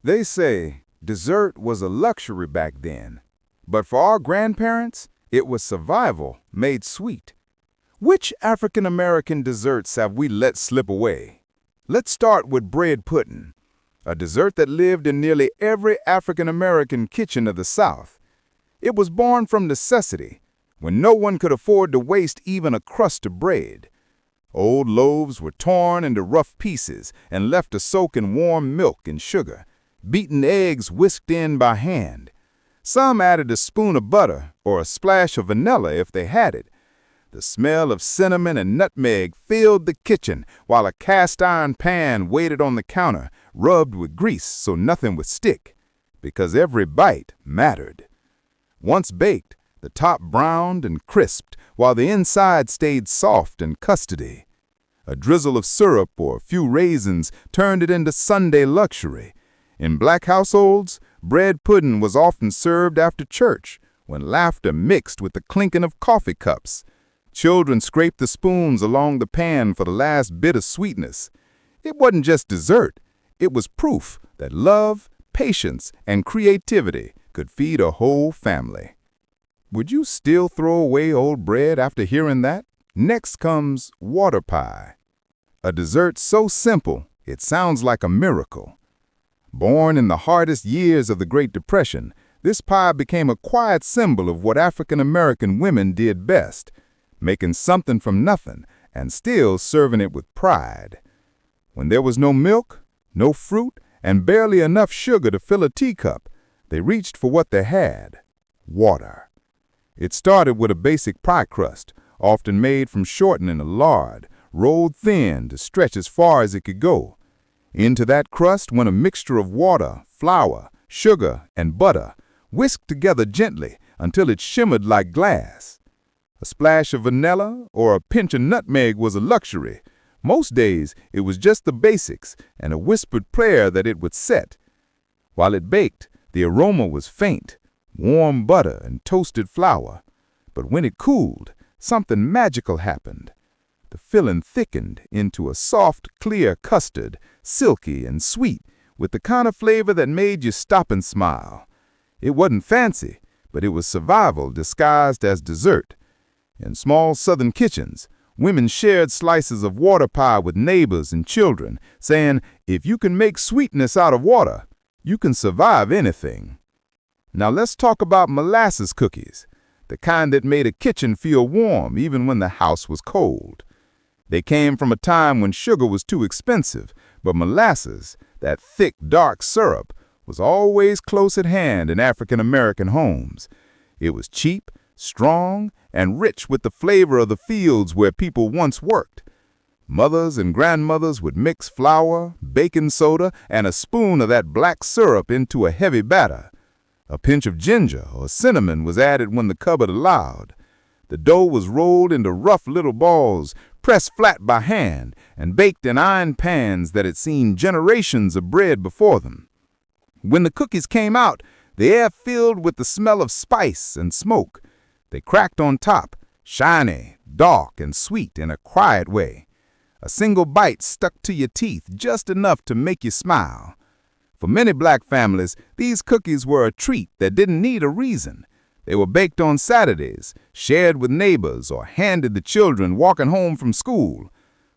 They say dessert was a luxury back then, but for our grandparents, it was survival made sweet. Which African American desserts have we let slip away? Let's start with bread pudding, a dessert that lived in nearly every African American kitchen of the South. It was born from necessity, when no one could afford to waste even a crust of bread. Old loaves were torn into rough pieces and left to soak in warm milk and sugar, beaten eggs whisked in by hand. Some added a spoon of butter or a splash of vanilla if they had it. The smell of cinnamon and nutmeg filled the kitchen while a cast-iron pan waited on the counter, rubbed with grease so nothing would stick, because every bite mattered. Once baked, the top browned and crisped while the inside stayed soft and custardy. A drizzle of syrup or a few raisins turned it into Sunday luxury. In black households, bread pudding was often served after church, when laughter mixed with the clinking of coffee cups. Children scraped the spoons along the pan for the last bit of sweetness. It wasn't just dessert. It was proof that love, patience, and creativity could feed a whole family. Would you still throw away old bread after hearing that? Next comes water pie, a dessert so simple it sounds like a miracle. Born in the hardest years of the Great Depression, this pie became a quiet symbol of what African American women did best, making something from nothing and still serving it with pride. When there was no milk, no fruit, and barely enough sugar to fill a teacup, they reached for what they had: water. It started with a basic pie crust, often made from shortening of lard, rolled thin to stretch as far as it could go. Into that crust went a mixture of water, flour, sugar, and butter, whisked together gently until it shimmered like glass. A splash of vanilla or a pinch of nutmeg was a luxury. Most days, it was just the basics and a whispered prayer that it would set. While it baked, the aroma was faint, warm butter and toasted flour. But when it cooled, something magical happened. The filling thickened into a soft, clear custard, silky and sweet, with the kind of flavor that made you stop and smile. It wasn't fancy, but it was survival disguised as dessert. In small southern kitchens, women shared slices of water pie with neighbors and children, saying, if you can make sweetness out of water, you can survive anything. Now let's talk about molasses cookies, the kind that made a kitchen feel warm even when the house was cold. They came from a time when sugar was too expensive, but molasses, that thick, dark syrup, was always close at hand in African American homes. It was cheap, strong, and rich with the flavor of the fields where people once worked. Mothers and grandmothers would mix flour, baking soda, and a spoon of that black syrup into a heavy batter. A pinch of ginger or cinnamon was added when the cupboard allowed. The dough was rolled into rough little balls, pressed flat by hand, and baked in iron pans that had seen generations of bread before them. When the cookies came out, the air filled with the smell of spice and smoke. They cracked on top, shiny, dark, and sweet in a quiet way. A single bite stuck to your teeth just enough to make you smile. For many black families, these cookies were a treat that didn't need a reason. They were baked on Saturdays, shared with neighbors, or handed the children walking home from school.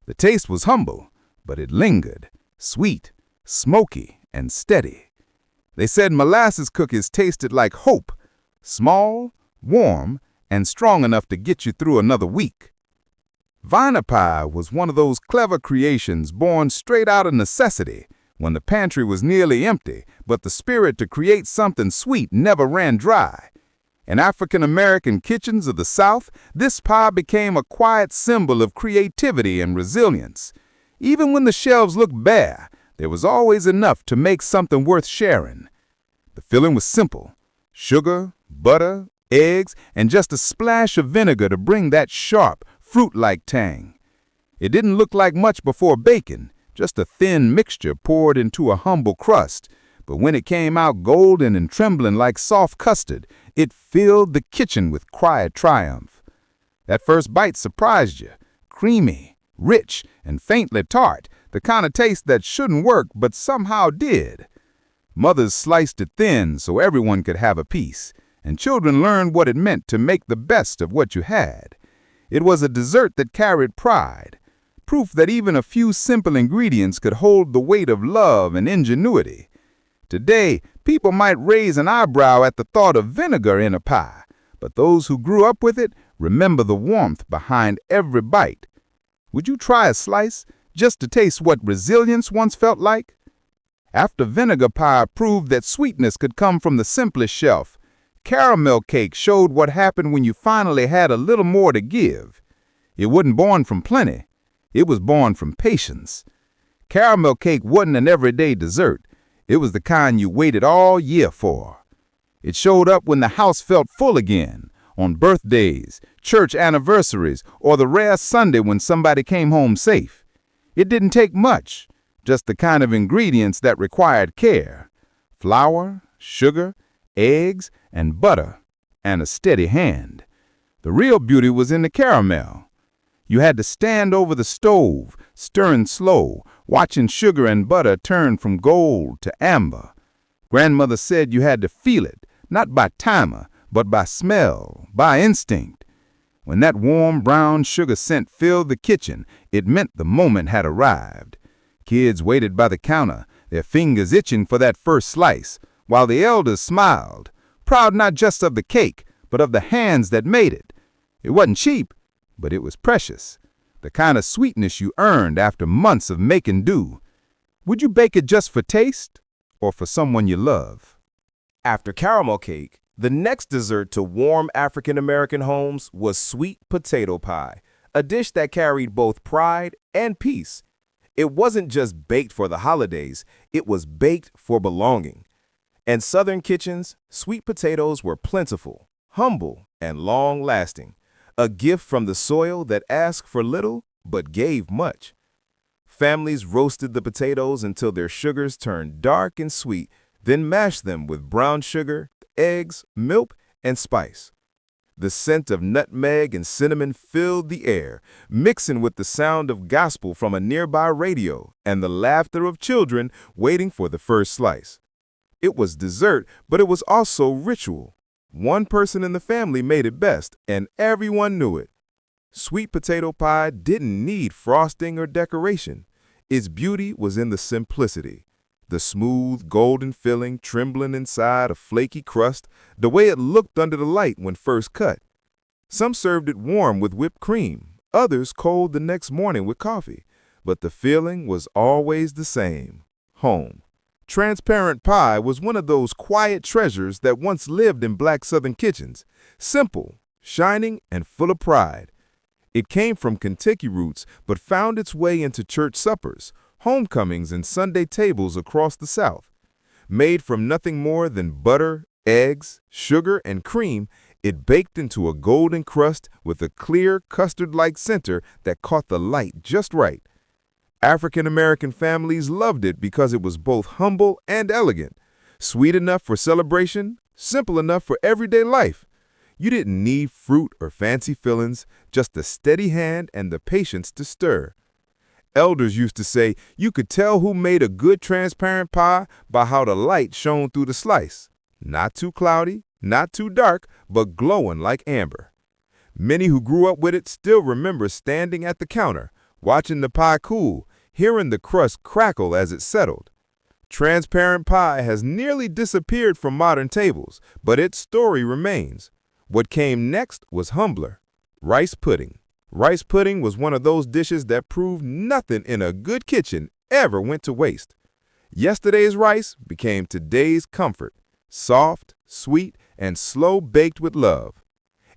The taste was humble, but it lingered, sweet, smoky, and steady. They said molasses cookies tasted like hope, small, warm, and strong enough to get you through another week. Viner pie was one of those clever creations born straight out of necessity, when the pantry was nearly empty, but the spirit to create something sweet never ran dry. In African American kitchens of the South, this pie became a quiet symbol of creativity and resilience. Even when the shelves looked bare, there was always enough to make something worth sharing. The filling was simple: sugar, butter, eggs, and just a splash of vinegar to bring that sharp, fruit-like tang. It didn't look like much before baking, just a thin mixture poured into a humble crust, but when it came out golden and trembling like soft custard, it filled the kitchen with quiet triumph. That first bite surprised you: creamy, rich, and faintly tart, the kind of taste that shouldn't work but somehow did. Mothers sliced it thin so everyone could have a piece, and children learned what it meant to make the best of what you had. It was a dessert that carried pride, proof that even a few simple ingredients could hold the weight of love and ingenuity. Today, people might raise an eyebrow at the thought of vinegar in a pie, but those who grew up with it remember the warmth behind every bite. Would you try a slice just to taste what resilience once felt like? After vinegar pie proved that sweetness could come from the simplest shelf, caramel cake showed what happened when you finally had a little more to give. It wasn't born from plenty. It was born from patience. Caramel cake wasn't an everyday dessert. It was the kind you waited all year for. It showed up when the house felt full again, on birthdays, church anniversaries, or the rare Sunday when somebody came home safe. It didn't take much, just the kind of ingredients that required care: flour, sugar, eggs, and butter, and a steady hand. The real beauty was in the caramel. You had to stand over the stove, stirring slow, watching sugar and butter turn from gold to amber. Grandmother said you had to feel it, not by timer, but by smell, by instinct. When that warm brown sugar scent filled the kitchen, it meant the moment had arrived. Kids waited by the counter, their fingers itching for that first slice, while the elders smiled, proud not just of the cake, but of the hands that made it. It wasn't cheap, but it was precious, the kind of sweetness you earned after months of making do. Would you bake it just for taste, or for someone you love? After caramel cake, the next dessert to warm African-American homes was sweet potato pie, a dish that carried both pride and peace. It wasn't just baked for the holidays, it was baked for belonging. In Southern kitchens, sweet potatoes were plentiful, humble, and long-lasting, a gift from the soil that asked for little but gave much. Families roasted the potatoes until their sugars turned dark and sweet, then mashed them with brown sugar, eggs, milk, and spice. The scent of nutmeg and cinnamon filled the air, mixing with the sound of gospel from a nearby radio and the laughter of children waiting for the first slice. It was dessert, but it was also ritual. One person in the family made it best, and everyone knew it. Sweet potato pie didn't need frosting or decoration. Its beauty was in the simplicity. The smooth, golden filling trembling inside a flaky crust, the way it looked under the light when first cut. Some served it warm with whipped cream, others cold the next morning with coffee. But the feeling was always the same: home. Transparent pie was one of those quiet treasures that once lived in Black Southern kitchens, simple, shining, and full of pride. It came from Kentucky roots, but found its way into church suppers, homecomings, and Sunday tables across the South. Made from nothing more than butter, eggs, sugar, and cream, it baked into a golden crust with a clear, custard-like center that caught the light just right. African-American families loved it because it was both humble and elegant, sweet enough for celebration, simple enough for everyday life. You didn't need fruit or fancy fillings, just a steady hand and the patience to stir. Elders used to say you could tell who made a good transparent pie by how the light shone through the slice. Not too cloudy, not too dark, but glowing like amber. Many who grew up with it still remember standing at the counter, watching the pie cool, hearing the crust crackle as it settled. Transparent pie has nearly disappeared from modern tables, but its story remains. What came next was humbler: rice pudding. Rice pudding was one of those dishes that proved nothing in a good kitchen ever went to waste. Yesterday's rice became today's comfort, soft, sweet, and slow-baked with love.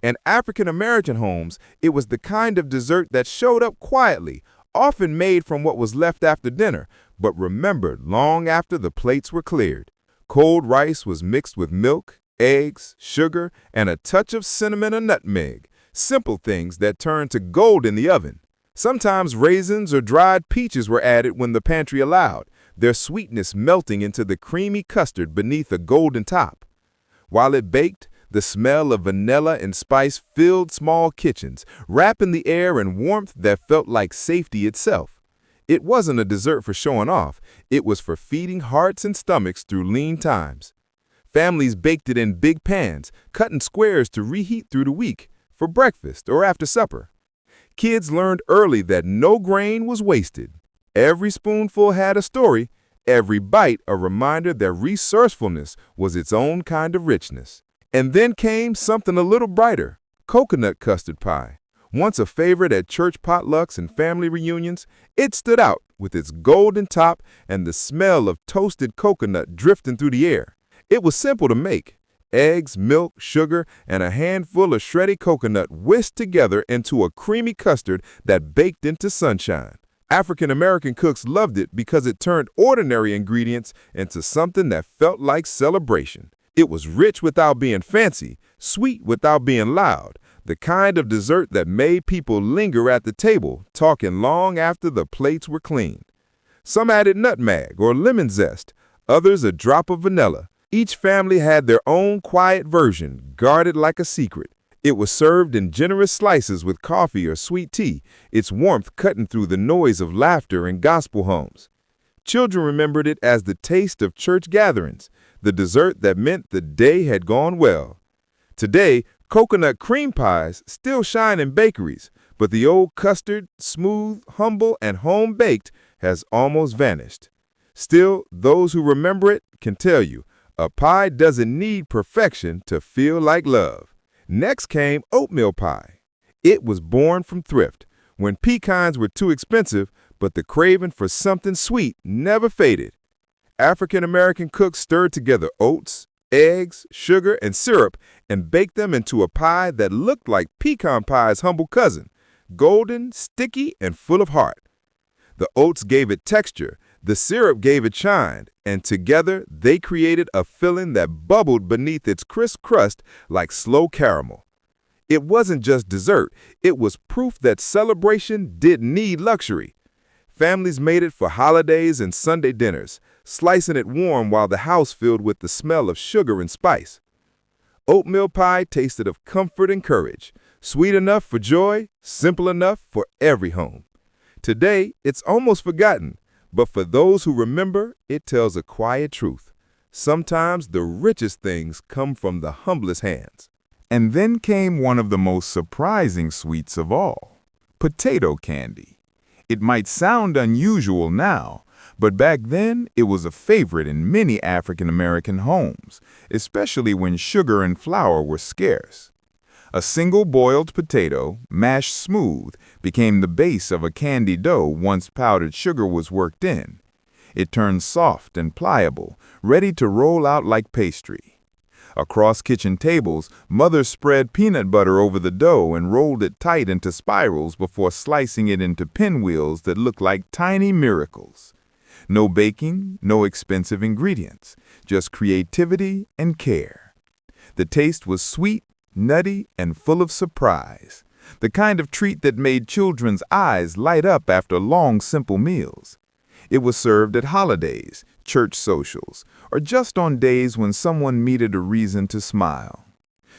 In African-American homes, it was the kind of dessert that showed up quietly, often made from what was left after dinner, but remembered long after the plates were cleared. Cold rice was mixed with milk, eggs, sugar, and a touch of cinnamon or nutmeg, simple things that turned to gold in the oven. Sometimes raisins or dried peaches were added when the pantry allowed, their sweetness melting into the creamy custard beneath a golden top. While it baked, the smell of vanilla and spice filled small kitchens, wrapping the air in warmth that felt like safety itself. It wasn't a dessert for showing off. It was for feeding hearts and stomachs through lean times. Families baked it in big pans, cut in squares to reheat through the week, for breakfast or after supper. Kids learned early that no grain was wasted. Every spoonful had a story, every bite a reminder that resourcefulness was its own kind of richness. And then came something a little brighter, coconut custard pie. Once a favorite at church potlucks and family reunions, it stood out with its golden top and the smell of toasted coconut drifting through the air. It was simple to make. Eggs, milk, sugar, and a handful of shredded coconut whisked together into a creamy custard that baked into sunshine. African-American cooks loved it because it turned ordinary ingredients into something that felt like celebration. It was rich without being fancy, sweet without being loud, the kind of dessert that made people linger at the table, talking long after the plates were clean. Some added nutmeg or lemon zest, others a drop of vanilla. Each family had their own quiet version, guarded like a secret. It was served in generous slices with coffee or sweet tea, its warmth cutting through the noise of laughter and gospel hums. Children remembered it as the taste of church gatherings, the dessert that meant the day had gone well. Today, coconut cream pies still shine in bakeries, but the old custard, smooth, humble, and home-baked, has almost vanished. Still, those who remember it can tell you, a pie doesn't need perfection to feel like love. Next came oatmeal pie. It was born from thrift, when pecans were too expensive, but the craving for something sweet never faded. African-American cooks stirred together oats, eggs, sugar, and syrup and baked them into a pie that looked like pecan pie's humble cousin, golden, sticky, and full of heart. The oats gave it texture, the syrup gave it shine, and together they created a filling that bubbled beneath its crisp crust like slow caramel. It wasn't just dessert, it was proof that celebration didn't need luxury. Families made it for holidays and Sunday dinners, slicing it warm while the house filled with the smell of sugar and spice. Oatmeal pie tasted of comfort and courage, sweet enough for joy, simple enough for every home. Today, it's almost forgotten, but for those who remember, it tells a quiet truth. Sometimes the richest things come from the humblest hands. And then came one of the most surprising sweets of all, potato candy. It might sound unusual now, but back then it was a favorite in many African-American homes, especially when sugar and flour were scarce. A single boiled potato, mashed smooth, became the base of a candy dough once powdered sugar was worked in. It turned soft and pliable, ready to roll out like pastry. Across kitchen tables, mothers spread peanut butter over the dough and rolled it tight into spirals before slicing it into pinwheels that looked like tiny miracles. No baking, no expensive ingredients, just creativity and care. The taste was sweet, nutty, and full of surprise, the kind of treat that made children's eyes light up after long, simple meals. It was served at holidays, church socials, or just on days when someone needed a reason to smile.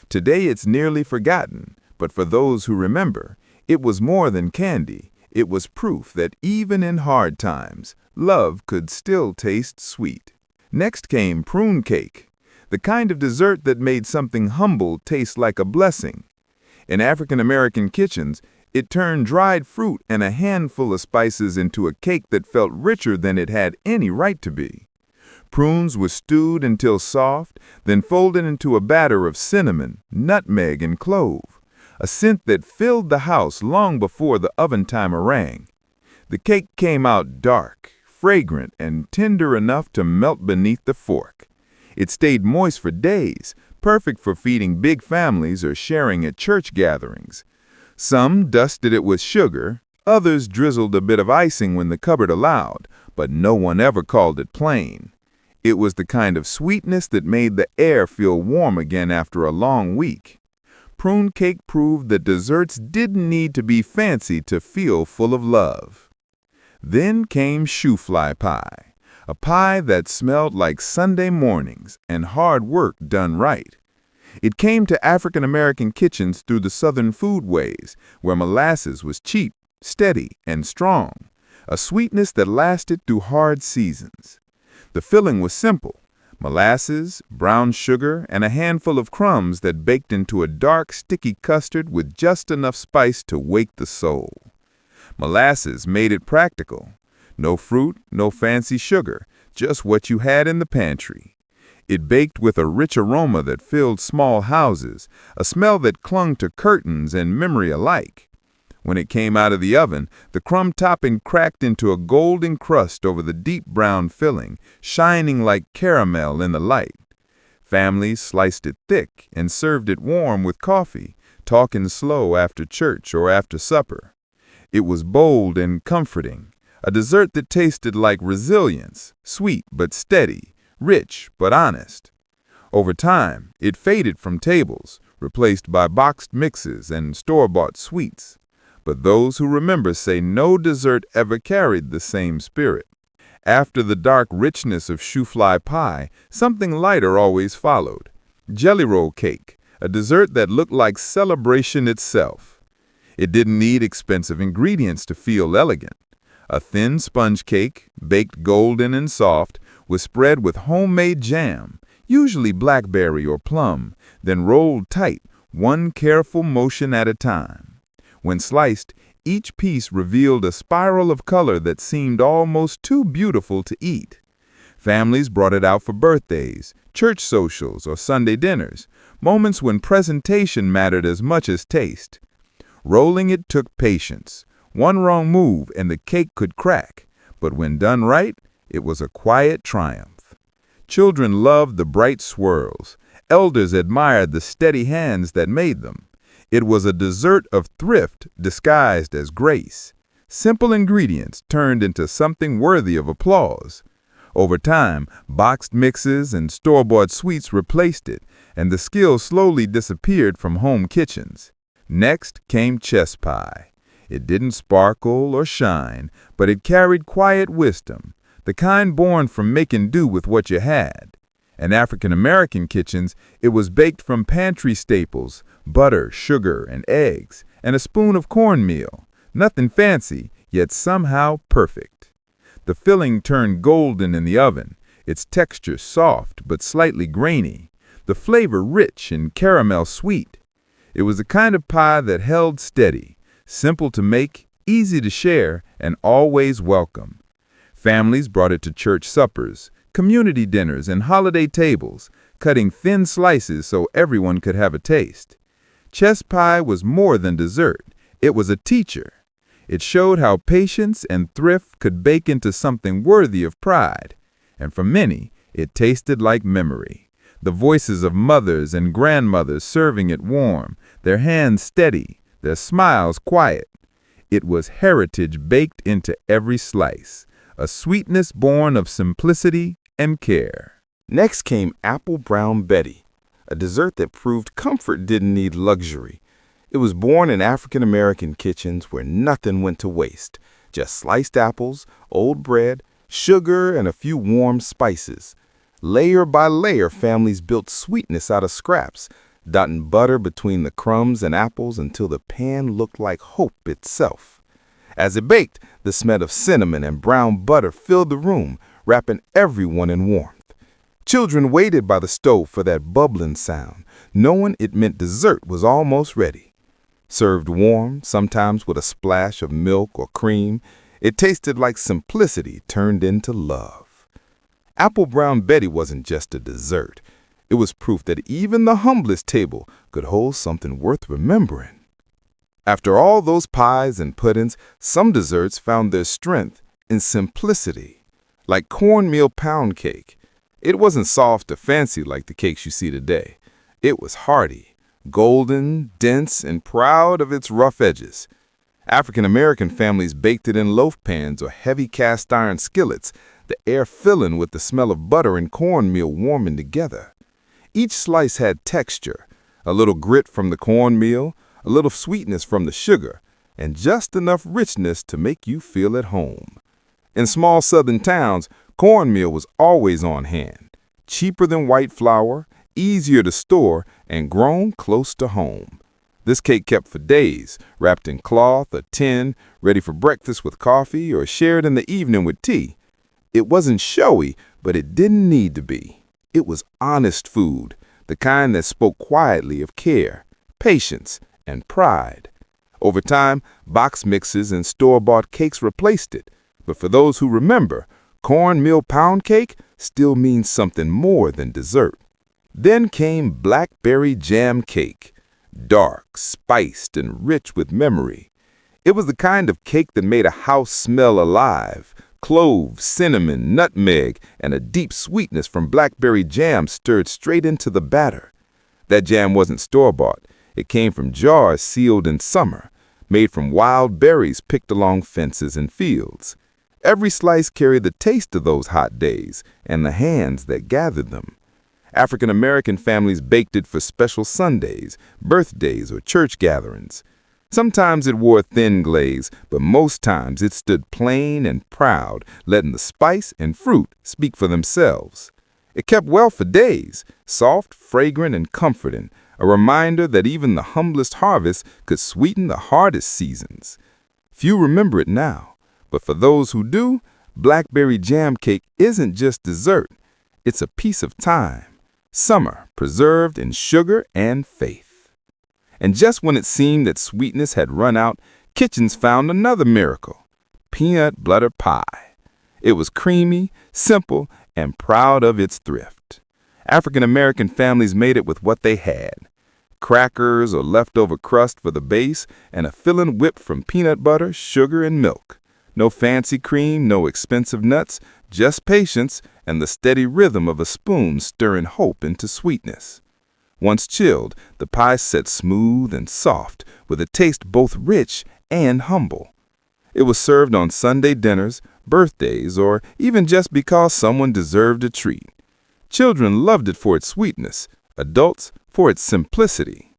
Today it's nearly forgotten, but for those who remember, it was more than candy. It was proof that even in hard times, love could still taste sweet. Next came prune cake, the kind of dessert that made something humble taste like a blessing. In African-American kitchens, it turned dried fruit and a handful of spices into a cake that felt richer than it had any right to be. Prunes were stewed until soft, then folded into a batter of cinnamon, nutmeg, and clove, a scent that filled the house long before the oven timer rang. The cake came out dark, fragrant, and tender enough to melt beneath the fork. It stayed moist for days, perfect for feeding big families or sharing at church gatherings. Some dusted it with sugar, others drizzled a bit of icing when the cupboard allowed, but no one ever called it plain. It was the kind of sweetness that made the air feel warm again after a long week. Prune cake proved that desserts didn't need to be fancy to feel full of love. Then came shoe fly pie, a pie that smelled like Sunday mornings and hard work done right. It came to African-American kitchens through the Southern foodways, where molasses was cheap, steady, and strong. a sweetness that lasted through hard seasons. The filling was simple: molasses, brown sugar, and a handful of crumbs that baked into a dark, sticky custard with just enough spice to wake the soul. Molasses made it practical. No fruit, no fancy sugar, just what you had in the pantry. It baked with a rich aroma that filled small houses, a smell that clung to curtains and memory alike. When it came out of the oven, the crumb topping cracked into a golden crust over the deep brown filling, shining like caramel in the light. Families sliced it thick and served it warm with coffee, talking slow after church or after supper. It was bold and comforting, a dessert that tasted like resilience, sweet but steady, rich but honest. Over time, it faded from tables, replaced by boxed mixes and store-bought sweets. But those who remember say no dessert ever carried the same spirit. After the dark richness of shoe-fly pie, something lighter always followed. Jelly roll cake, a dessert that looked like celebration itself. It didn't need expensive ingredients to feel elegant. A thin sponge cake, baked golden and soft, was spread with homemade jam, usually blackberry or plum, then rolled tight, one careful motion at a time. When sliced, each piece revealed a spiral of color that seemed almost too beautiful to eat. Families brought it out for birthdays, church socials, or Sunday dinners, moments when presentation mattered as much as taste. Rolling it took patience. One wrong move and the cake could crack, but when done right, it was a quiet triumph. Children loved the bright swirls. Elders admired the steady hands that made them. It was a dessert of thrift disguised as grace. Simple ingredients turned into something worthy of applause. Over time, boxed mixes and store-bought sweets replaced it, and the skill slowly disappeared from home kitchens. Next came chess pie. It didn't sparkle or shine, but it carried quiet wisdom, the kind born from making do with what you had. In African-American kitchens, it was baked from pantry staples, butter, sugar, and eggs, and a spoon of cornmeal. Nothing fancy, yet somehow perfect. The filling turned golden in the oven, its texture soft but slightly grainy, the flavor rich and caramel sweet. It was the kind of pie that held steady, simple to make, easy to share, and always welcome. Families brought it to church suppers, community dinners, and holiday tables, cutting thin slices so everyone could have a taste. Chess pie was more than dessert. It was a teacher. It showed how patience and thrift could bake into something worthy of pride. And for many, it tasted like memory. The voices of mothers and grandmothers serving it warm, their hands steady, their smiles quiet. It was heritage baked into every slice, a sweetness born of simplicity and care. Next came Apple Brown Betty, a dessert that proved comfort didn't need luxury. It was born in African-American kitchens where nothing went to waste, just sliced apples, old bread, sugar, and a few warm spices. Layer by layer, families built sweetness out of scraps, dotting butter between the crumbs and apples until the pan looked like hope itself. As it baked, the smell of cinnamon and brown butter filled the room, wrapping everyone in warmth. Children waited by the stove for that bubbling sound, knowing it meant dessert was almost ready. Served warm, sometimes with a splash of milk or cream, it tasted like simplicity turned into love. Apple Brown Betty wasn't just a dessert. It was proof that even the humblest table could hold something worth remembering. After all those pies and puddings, some desserts found their strength in simplicity, like Cornmeal Pound Cake. It wasn't soft or fancy like the cakes you see today. It was hearty, golden, dense, and proud of its rough edges. African-American families baked it in loaf pans or heavy cast-iron skillets, the air filling with the smell of butter and cornmeal warming together. Each slice had texture, a little grit from the cornmeal, a little sweetness from the sugar, and just enough richness to make you feel at home. In small southern towns, cornmeal was always on hand, cheaper than white flour, easier to store, and grown close to home. This cake kept for days, wrapped in cloth or tin, ready for breakfast with coffee or shared in the evening with tea. It wasn't showy, but it didn't need to be. It was honest food, the kind that spoke quietly of care, patience, and pride. Over time, box mixes and store-bought cakes replaced it. But for those who remember, cornmeal pound cake still means something more than dessert. Then came blackberry jam cake, dark, spiced, and rich with memory. It was the kind of cake that made a house smell alive. Cloves, cinnamon, nutmeg, and a deep sweetness from blackberry jam stirred straight into the batter. That jam wasn't store-bought. It came from jars sealed in summer, made from wild berries picked along fences and fields. Every slice carried the taste of those hot days and the hands that gathered them. African-American families baked it for special Sundays, birthdays, or church gatherings. Sometimes it wore a thin glaze, but most times it stood plain and proud, letting the spice and fruit speak for themselves. It kept well for days, soft, fragrant, and comforting, a reminder that even the humblest harvest could sweeten the hardest seasons. Few remember it now, but for those who do, blackberry jam cake isn't just dessert. It's a piece of time, summer preserved in sugar and faith. And just when it seemed that sweetness had run out, kitchens found another miracle: peanut butter pie. It was creamy, simple, and proud of its thrift. African-American families made it with what they had: crackers or leftover crust for the base, and a filling whipped from peanut butter, sugar, and milk. No fancy cream, no expensive nuts, just patience and the steady rhythm of a spoon stirring hope into sweetness. Once chilled, the pie set smooth and soft, with a taste both rich and humble. It was served on Sunday dinners, birthdays, or even just because someone deserved a treat. Children loved it for its sweetness, adults for its simplicity.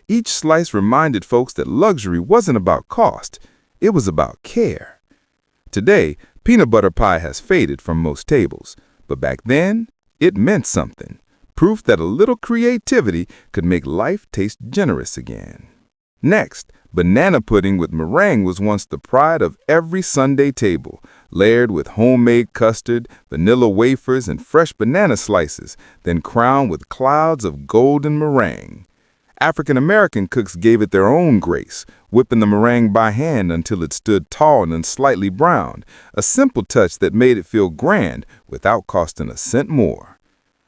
Each slice reminded folks that luxury wasn't about cost, it was about care. Today, peanut butter pie has faded from most tables, but back then, it meant something. Proof that a little creativity could make life taste generous again. Next, banana pudding with meringue was once the pride of every Sunday table, layered with homemade custard, vanilla wafers, and fresh banana slices, then crowned with clouds of golden meringue. African-American cooks gave it their own grace, whipping the meringue by hand until it stood tall and slightly browned, a simple touch that made it feel grand without costing a cent more.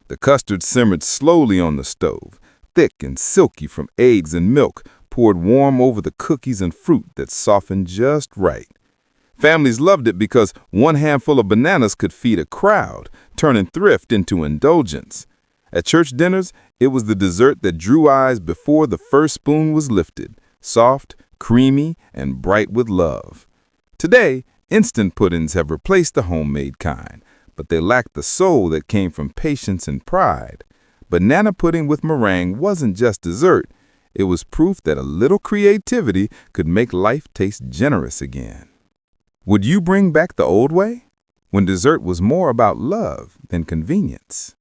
The custard simmered slowly on the stove, thick and silky from eggs and milk, poured warm over the cookies and fruit that softened just right. Families loved it because one handful of bananas could feed a crowd, turning thrift into indulgence. At church dinners, it was the dessert that drew eyes before the first spoon was lifted, soft, creamy, and bright with love. Today, instant puddings have replaced the homemade kind, but they lacked the soul that came from patience and pride. Banana pudding with meringue wasn't just dessert. It was proof that a little creativity could make life taste generous again. Would you bring back the old way, when dessert was more about love than convenience?